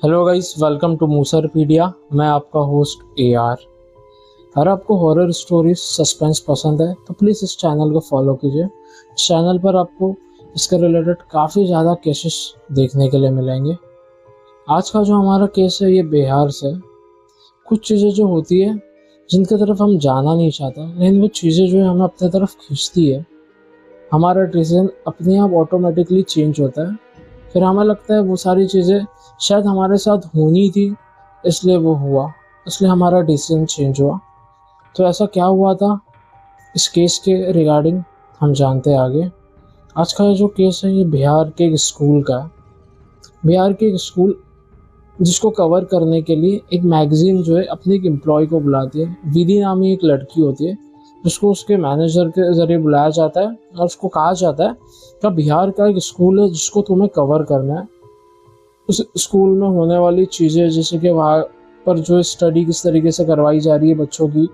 Hello guys, welcome to मूसरपीडिया। मैं आपका होस्ट AR। अगर आपको हॉरर स्टोरीज सस्पेंस पसंद है तो प्लीज़ इस चैनल को फॉलो कीजिए। इस चैनल पर आपको इसके रिलेटेड काफ़ी ज़्यादा केसेस देखने के लिए मिलेंगे। आज का जो हमारा केस है ये बिहार से है। कुछ चीज़ें जो होती है जिनकी तरफ हम जाना नहीं चाहते, लेकिन वो चीज़ें जो है हमें अपनी तरफ खींचती है। हमारा डिसीजन अपने आप ऑटोमेटिकली चेंज होता है। फिर हमें लगता है वो सारी चीज़ें शायद हमारे साथ होनी थी, इसलिए वो हुआ, इसलिए हमारा डिसीजन चेंज हुआ। तो ऐसा क्या हुआ था, इस केस के रिगार्डिंग हम जानते हैं आगे। आज का जो केस है ये बिहार के एक स्कूल का है। बिहार के एक स्कूल जिसको कवर करने के लिए एक मैगजीन जो है अपने एक एम्प्लॉय को बुलाती है। विधि नामी एक लड़की होती है जिसको उसके मैनेजर के ज़रिए बुलाया जाता है और उसको कहा जाता है कि बिहार का एक स्कूल है जिसको तुम्हें कवर करना है। उस स्कूल में होने वाली चीज़ें, जैसे कि वहाँ पर जो स्टडी किस तरीके से करवाई जा रही है बच्चों की,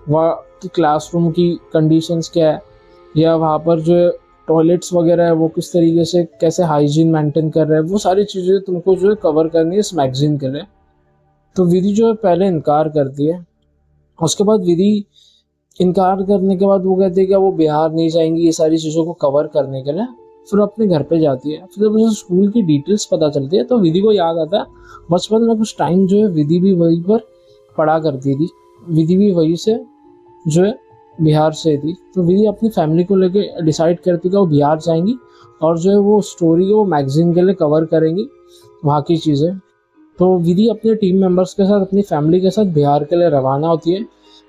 वहाँ की क्लासरूम की कंडीशंस क्या है, या वहाँ पर जो टॉयलेट्स वगैरह है वो किस तरीके से कैसे हाइजीन मेंटेन कर रहे हैं, वो सारी चीज़ें तुमको जो है कवर करनी है इस मैगजीन के लिए। तो विधि जो है पहले इनकार करती है। उसके बाद विधि इनकार करने के बाद वो कहती है कि वो बिहार नहीं जाएंगी ये सारी चीज़ों को कवर करने के लिए। फिर अपने घर पे जाती है। फिर जब उसे स्कूल की डिटेल्स पता चलती है तो विधि को याद आता है बचपन में कुछ टाइम जो है विधि भी वहीं पर पढ़ा करती थी। विधि भी वहीं से जो है बिहार से थी। तो विधि अपनी फैमिली को लेके डिसाइड करती कि वो बिहार जाएंगी और जो है वो स्टोरी वो मैगजीन के लिए कवर करेंगी वहाँ की चीज़ें। तो विधि अपने टीम मेंबर्स के साथ, अपनी फैमिली के साथ बिहार के लिए रवाना होती है।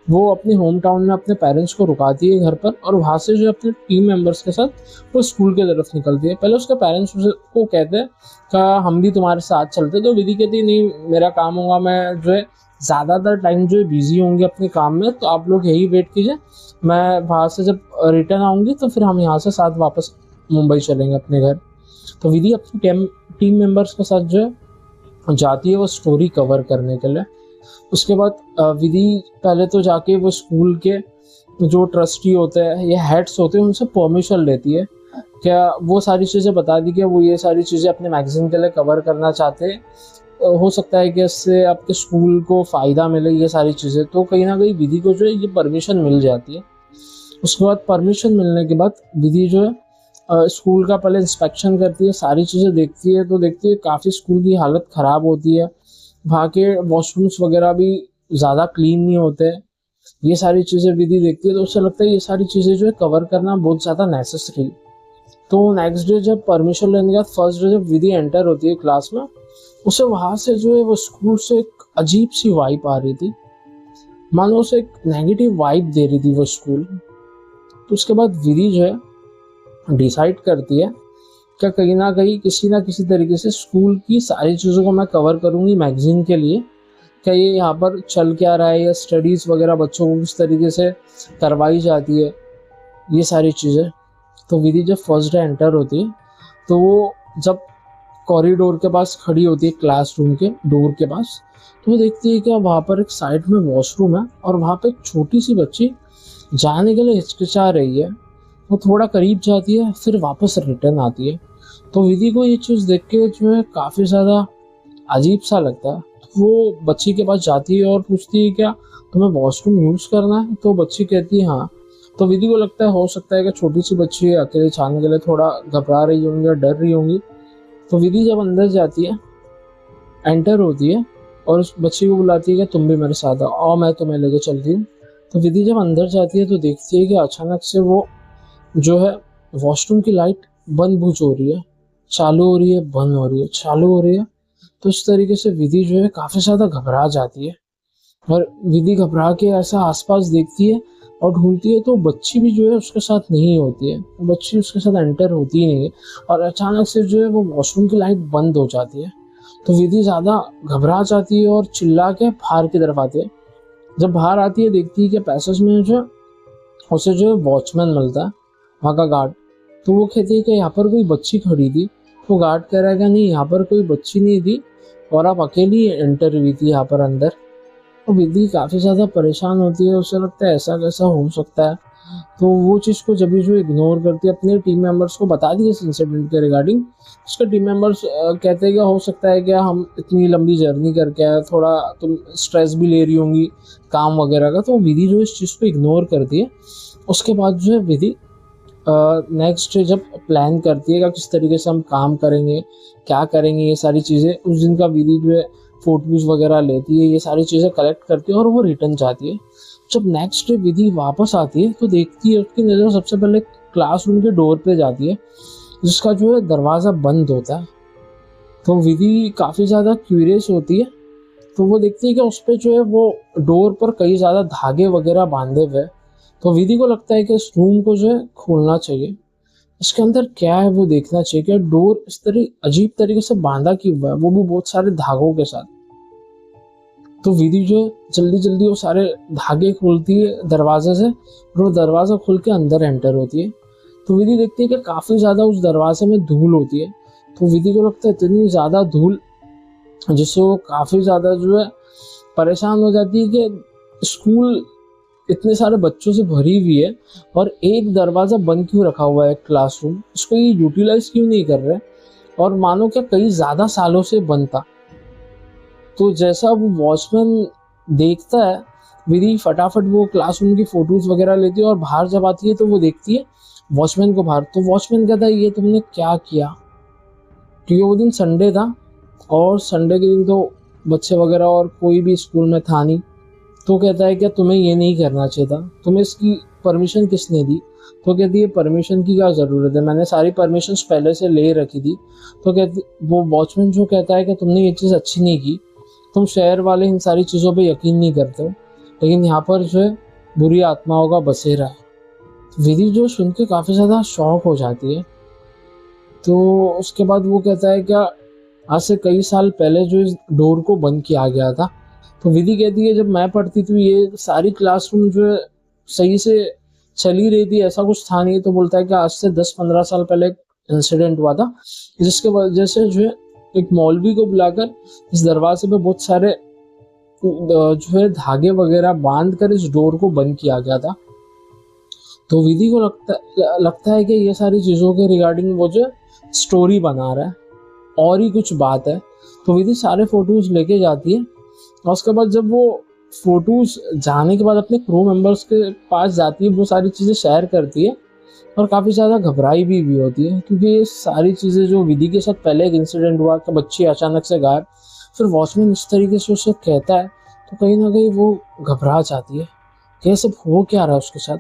वो अपने होम टाउन में अपने पेरेंट्स को रुकाती है घर पर, और वहाँ से जो अपने टीम मेंबर्स के साथ वो स्कूल की तरफ निकलती है। पहले उसके पेरेंट्स को कहते हैं कि हम भी तुम्हारे साथ चलते। तो विधि कहती है नहीं, मेरा काम होगा, मैं जो है ज़्यादातर टाइम जो है बिजी होंगी अपने काम में, तो आप लोग यही वेट कीजिए। मैं वहाँ से जब रिटर्न आऊँगी तो फिर हम यहाँ से साथ वापस मुंबई चलेंगे अपने घर। तो विधि अपनी टीम मेंबर्स के साथ जो है जाती है वो स्टोरी कवर करने के लिए। उसके बाद विधि पहले तो जाके वो स्कूल के जो ट्रस्टी होते हैं या हेड्स होते हैं उनसे परमिशन लेती है। क्या वो सारी चीज़ें बता दी कि वो ये सारी चीज़ें अपने मैगजीन के लिए कवर करना चाहते हैं, हो सकता है कि इससे आपके स्कूल को फ़ायदा मिले, ये सारी चीज़ें। तो कहीं ना कहीं विधि को जो है ये परमिशन मिल जाती है। उसके बाद परमिशन मिलने के बाद विधि जो है स्कूल का पहले इंस्पेक्शन करती है, सारी चीज़ें देखती है। तो देखती है काफ़ी स्कूल की हालत ख़राब होती है। वहाँ के वॉशरूम्स वगैरह भी ज़्यादा क्लीन नहीं होते। ये सारी चीज़ें विधि देखती है तो उससे लगता है ये सारी चीज़ें जो है कवर करना बहुत ज़्यादा नेसेसरी। तो नेक्स्ट डे जब परमिशन लेने के बाद फर्स्ट डे जब विधि एंटर होती है क्लास में, उसे वहाँ से जो है वो स्कूल से एक अजीब सी वाइब आ रही थी, मानो उसे एक नेगेटिव वाइब दे रही थी वो स्कूल। तो उसके बाद विधि जो है डिसाइड करती है क्या कहीं ना किसी तरीके से स्कूल की सारी चीज़ों को मैं कवर करूँगी मैगजीन के लिए। क्या ये यहाँ पर चल क्या रहा है, या स्टडीज़ वगैरह बच्चों को किस तरीके से करवाई जाती है, ये सारी चीज़ें। तो विधि जब फर्स्ट डे एंटर होती है तो वो जब कॉरिडोर के पास खड़ी होती है, क्लासरूम के डोर के पास, तो वो देखती है कि वहाँ पर एक साइड में वॉशरूम है और वहाँ पर एक छोटी सी बच्ची जाने के लिए हिचकिचा रही है। वो थोड़ा करीब जाती है, फिर वापस रिटर्न आती है। तो विधि को ये चीज़ देख के जो है काफ़ी ज़्यादा अजीब सा लगता है। तो वो बच्ची के पास जाती है और पूछती है क्या तुम्हें वॉशरूम यूज़ करना है। तो बच्ची कहती है हाँ। तो विधि को लगता है हो सकता है कि छोटी सी बच्ची है, अकेले जाने के लिए थोड़ा घबरा रही होंगी या डर रही होंगी। तो विधि जब अंदर जाती है, एंटर होती है और उस बच्ची को बुलाती है कि तुम भी मेरे साथ आओ, मैं तुम्हें लेके चलती हूँ। तो विधि जब अंदर जाती है तो देखती है कि अचानक से वो जो है वॉशरूम की लाइट बंद बुझ हो रही है, चालू हो रही है, बंद हो रही है, चालू हो रही है। तो इस तरीके से विधि जो है काफ़ी ज़्यादा घबरा जाती है। और विधि घबरा के ऐसा आसपास देखती है और ढूंढती है तो बच्ची भी जो है उसके साथ नहीं होती है, बच्ची उसके साथ एंटर होती ही नहीं है। और अचानक से जो है वो वॉशरूम की लाइट बंद हो जाती है। तो विधि ज़्यादा घबरा जाती है और चिल्ला के बाहर की तरफ आती है। जब बाहर आती है देखती है कि पैसेज में जो उसे जो है वॉचमैन मिलता है, वहाँ का गार्ड। तो वो कहती है कि यहाँ पर कोई बच्ची खड़ी थी। तो गार्ड कह रहा है कि नहीं, यहाँ पर कोई बच्ची नहीं थी और आप अकेली एंटर हुई थी यहाँ पर अंदर। तो विधि काफ़ी ज़्यादा परेशान होती है, उसे लगता है ऐसा कैसा हो सकता है। तो वो चीज़ को जब भी जो इग्नोर करती है, अपने टीम मेंबर्स को बता दी इस इंसिडेंट के रिगार्डिंग, उसके टीम मेंबर्स कहते हैं कि हो सकता है कि हम इतनी लंबी जर्नी करके आए, थोड़ा तुम स्ट्रेस भी ले रही होंगी काम वगैरह का। तो विधि जो इस चीज़ को इग्नोर करती है। उसके बाद जो है विधि नेक्स्ट जब प्लान करती है कि किस तरीके से हम काम करेंगे, क्या करेंगे, ये सारी चीज़ें उस दिन का विधि जो है फ़ोटोज़ वगैरह लेती है, ये सारी चीज़ें कलेक्ट करती है और वो रिटर्न जाती है। जब नेक्स्ट डे विधि वापस आती है तो देखती है, उसकी नज़र सबसे पहले क्लासरूम के डोर पे जाती है, जिसका जो है दरवाज़ा बंद होता है। तो विधि काफ़ी ज़्यादा क्यूरियस होती है, तो वो देखती है कि उस पे जो है वो डोर पर कई ज़्यादा धागे वगैरह बांधे हुए हैं। तो विधि को लगता है कि इस रूम को जो है खोलना चाहिए, इसके अंदर क्या है वो देखना चाहिए। कि डोर इस तरह अजीब तरीके से बांधा क्यों हुआ है, वो भी बहुत सारे धागों के साथ। तो विधि जो है जल्दी जल्दी वो सारे धागे खोलती है दरवाजे से, और वो दरवाज़ा खोल के अंदर एंटर होती है। तो विधि देखती है कि काफ़ी ज़्यादा उस दरवाजे में धूल होती है। तो विधि को लगता है इतनी ज़्यादा धूल, जिससे वो काफ़ी ज़्यादा जो है परेशान हो जाती है कि स्कूल इतने सारे बच्चों से भरी हुई है और एक दरवाज़ा बंद क्यों रखा हुआ है क्लासरूम, इसको ये यूटिलाइज क्यों नहीं कर रहे, और मानो क्या कई ज़्यादा सालों से बंद था। तो जैसा वो वॉचमैन देखता है, विधि फटाफट वो क्लासरूम की फ़ोटोज़ वगैरह लेती है और बाहर जब आती है तो वो देखती है वॉचमैन को बाहर। तो वॉचमैन कहता है ये तुमने क्या किया, क्योंकि वो दिन संडे था और संडे के दिन तो बच्चे वगैरह और कोई भी स्कूल में था नहीं। तो कहता है कि तुम्हें ये नहीं करना चाहिए था, तुम्हें इसकी परमिशन किसने दी। तो कहती है परमिशन की क्या ज़रूरत है, मैंने सारी परमिशंस पहले से ले रखी थी। तो कहती वो वॉचमैन जो कहता है कि तुमने ये चीज़ अच्छी नहीं की, तुम शहर वाले इन सारी चीज़ों पे यकीन नहीं करते हो, लेकिन यहाँ पर जो है बुरी आत्माओं का बसेरा है। विधि जो सुन के काफ़ी ज़्यादा शॉक हो जाती है। तो उसके बाद वो कहता है क्या आज से कई साल पहले जो इस डोर को बंद किया गया था। तो विधि कहती है जब मैं पढ़ती थी ये सारी क्लासरूम जो है सही से चली रही थी, ऐसा कुछ था नहीं। तो बोलता है कि आज से 10-15 साल पहले एक इंसिडेंट हुआ था, जिसके वजह से जो है एक मौलवी को बुलाकर इस दरवाजे पे बहुत सारे जो है धागे वगैरह बांध कर इस डोर को बंद किया गया था। तो विधि को लगता है कि ये सारी चीज़ों के रिगार्डिंग वो जो स्टोरी बना रहा है और ही कुछ बात है। तो विधि सारे फोटोज़ लेके जाती है और उसके बाद जब वो फोटोज़ जाने के बाद अपने क्रू मेंबर्स के पास जाती है, वो सारी चीज़ें शेयर करती है और काफ़ी ज़्यादा घबराई भी होती है, क्योंकि ये सारी चीज़ें जो विधि के साथ पहले एक इंसिडेंट हुआ कि बच्ची अचानक से गायब, फिर वॉचमैन इस तरीके से उसे कहता है, तो कहीं ना कहीं वो घबरा जाती है कि ये सब हो क्या रहा है उसके साथ।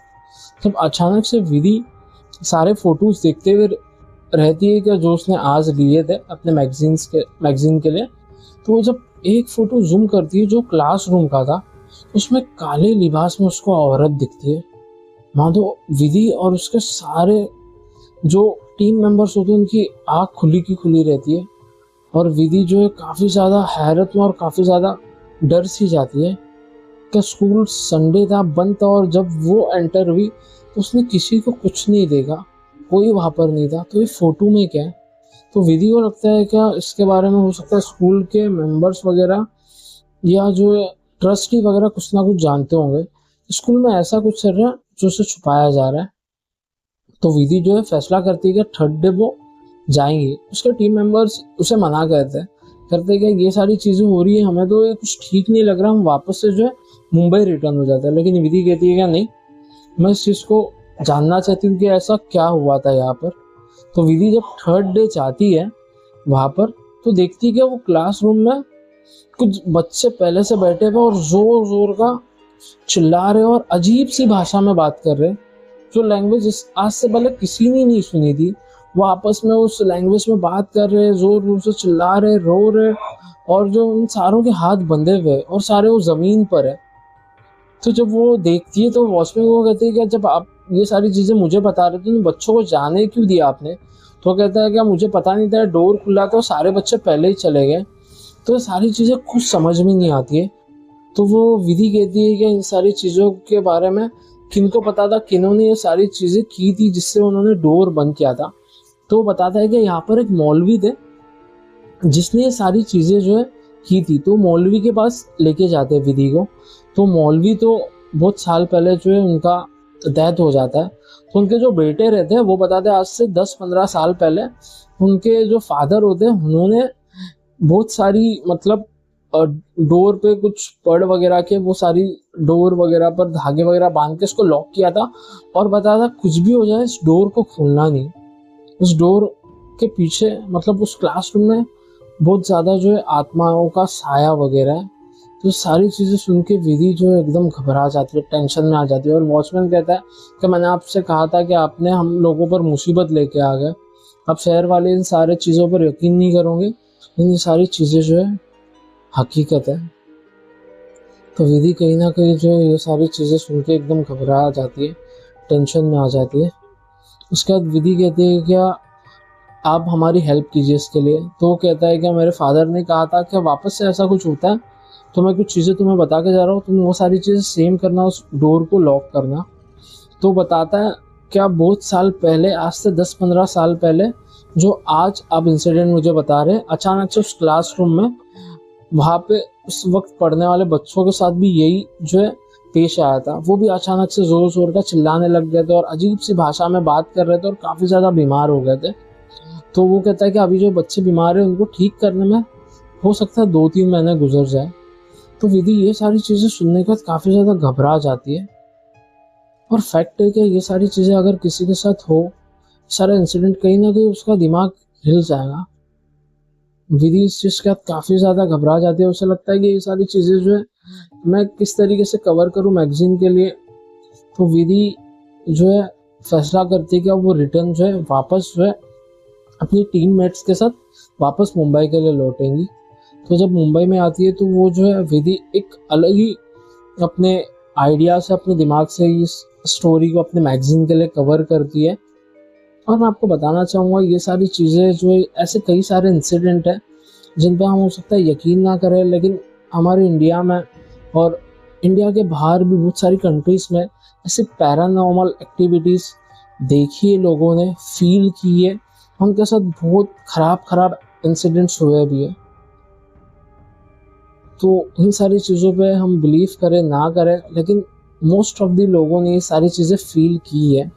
जब अचानक से विधि सारे फोटोज़ देखते हुए रहती है कि जो उसने आज लिए थे अपने मैगजीन के लिए, तो वो जब एक फ़ोटो जूम करती है जो क्लासरूम का था, उसमें काले लिबास में उसको औरत दिखती है। माधो विधि और उसके सारे जो टीम मेंबर्स होते हैं उनकी आँख खुली की खुली रहती है और विधि जो है काफ़ी ज़्यादा हैरत में और काफ़ी ज़्यादा डर सी जाती है कि स्कूल संडे था, बंद था, और जब वो एंटर हुई तो उसने किसी को कुछ नहीं देखा, कोई वहाँ पर नहीं था। तो ये फ़ोटो में क्या है। तो विधि को लगता है क्या इसके बारे में हो सकता है स्कूल के मेंबर्स वगैरह या जो ट्रस्टी वगैरह कुछ ना कुछ जानते होंगे, स्कूल में ऐसा कुछ चल रहा है जो उसे छुपाया जा रहा है। तो विधि जो है फैसला करती है कि थर्ड डे वो जाएंगे। उसके टीम मेंबर्स उसे मना करते हैं कि ये सारी चीज़ें हो रही है, हमें तो ये कुछ ठीक नहीं लग रहा, हम वापस से जो है मुंबई रिटर्न हो जाता है। लेकिन विधि कहती है कि नहीं, मैं इस चीज़ को जानना चाहती हूँ कि ऐसा क्या हुआ था यहाँ पर। तो विधि जब थर्ड डे जाती है वहाँ पर, तो देखती है कि वो क्लासरूम में कुछ बच्चे पहले से बैठे हुए और ज़ोर ज़ोर का चिल्ला रहे और अजीब सी भाषा में बात कर रहे, जो लैंग्वेज आज से पहले किसी ने नहीं सुनी थी। वो आपस में उस लैंग्वेज में बात कर रहे, ज़ोर ज़ोर से चिल्ला रहे, रो रहे, और जो उन सारों के हाथ बंधे हुए और सारे वो ज़मीन पर है। तो जब वो देखती है तो वॉचमैन को कहती है कि जब आप ये सारी चीज़ें मुझे बता रहे थे तो बच्चों को जाने क्यों दिया आपने। तो कहता है कि मुझे पता नहीं था, डोर खुला था, सारे बच्चे पहले ही चले गए। तो सारी चीज़ें कुछ समझ में नहीं आती है। तो वो विधि कहती है कि इन सारी चीज़ों के बारे में किनको पता था, किन्होंने ये सारी चीज़ें की थी जिससे उन्होंने डोर बंद किया था। तो वो बताता है कि यहाँ पर एक मौलवी थे जिसने ये सारी चीज़ें जो है की थी। तो मौलवी के पास लेके जाते हैं विधि को। तो मौलवी तो बहुत साल पहले जो है उनका डेथ हो जाता है। तो उनके जो बेटे रहते हैं वो बताते हैं आज से 10-15 साल पहले उनके जो फादर होते हैं उन्होंने बहुत सारी मतलब डोर पे कुछ पड़ वगैरह के वो सारी डोर वगैरह पर धागे वगैरह बांध के उसको लॉक किया था और बताया था कुछ भी हो जाए इस डोर को खोलना नहीं। उस डोर के पीछे मतलब उस क्लासरूम में बहुत ज़्यादा जो है आत्माओं का साया वगैरह है। तो सारी चीज़ें सुन के विधि जो है एकदम घबरा जाती है, टेंशन में आ जाती है। और वॉचमैन कहता है कि मैंने आपसे कहा था कि आपने हम लोगों पर मुसीबत लेके आ गए, अब शहर वाले इन सारे चीज़ों पर यकीन नहीं करोगे, इन सारी चीज़ें जो है हकीकत है। तो विधि कहीं ना कहीं जो है ये सारी चीज़ें सुन के एकदम घबरा जाती है, टेंशन में आ जाती है। उसके बाद विधि कहती है क्या आप हमारी हेल्प कीजिए इसके लिए। तो वो कहता है कि मेरे फादर ने कहा था कि वापस से ऐसा कुछ होता है तो मैं कुछ चीज़ें तुम्हें बता के जा रहा हूँ, तुम वो सारी चीज़ें सेम करना, उस डोर को लॉक करना। तो बताता है क्या बहुत साल पहले, आज से 10-15 साल पहले जो आज आप इंसिडेंट मुझे बता रहे हैं, अचानक से उस क्लासरूम में वहाँ पे उस वक्त पढ़ने वाले बच्चों के साथ भी यही जो है पेश आया था। वो भी अचानक से ज़ोर ज़ोर का चिल्लाने लग गए थे और अजीब सी भाषा में बात कर रहे थे और काफ़ी ज़्यादा बीमार हो गए थे। तो वो कहता है कि अभी जो बच्चे बीमार हैं उनको ठीक करने में हो सकता है 2-3 महीने गुजर जाए। तो विधि ये सारी चीज़ें सुनने के बाद काफ़ी ज़्यादा घबरा जाती है। और फैक्ट है कि ये सारी चीज़ें अगर किसी के साथ हो, सारा इंसिडेंट कहीं ना कहीं उसका दिमाग हिल जाएगा। विधि इस चीज़ के बाद काफ़ी ज़्यादा घबरा जाती है। उसे लगता है कि ये सारी चीज़ें जो है मैं किस तरीके से कवर करूँ मैगजीन के लिए। तो विधि जो है फैसला करती है कि अब वो रिटर्न जो है वापस जो है अपनी टीममेट्स के साथ वापस मुंबई के लिए लौटेंगी। तो जब मुंबई में आती है तो वो जो है विधि एक अलग ही अपने आइडिया से, अपने दिमाग से इस स्टोरी को अपने मैगजीन के लिए कवर करती है। और मैं आपको बताना चाहूँगा ये सारी चीज़ें जो है, ऐसे कई सारे इंसिडेंट हैं जिन पर हम हो सकता है यकीन ना करें, लेकिन हमारे इंडिया में और इंडिया के बाहर भी बहुत सारी कंट्रीज़ में ऐसे पैरानॉर्मल एक्टिविटीज़ देखी है लोगों ने, फील की है, उनके साथ बहुत ख़राब इंसिडेंट्स हुए भी है। तो इन सारी चीज़ों पे हम बिलीव करें ना करें, लेकिन मोस्ट ऑफ द लोगों ने ये सारी चीज़ें फील की है।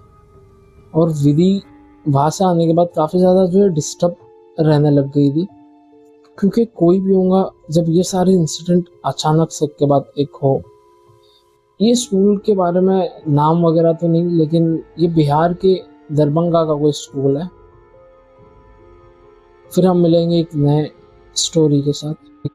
और विधि वहाँ से आने के बाद काफ़ी ज़्यादा जो है डिस्टर्ब रहने लग गई थी, क्योंकि कोई भी होगा जब ये सारे इंसिडेंट अचानक से के बाद एक हो। ये स्कूल के बारे में नाम वगैरह तो नहीं, लेकिन ये बिहार के दरभंगा का कोई स्कूल है। फिर हम मिलेंगे एक नए स्टोरी के साथ।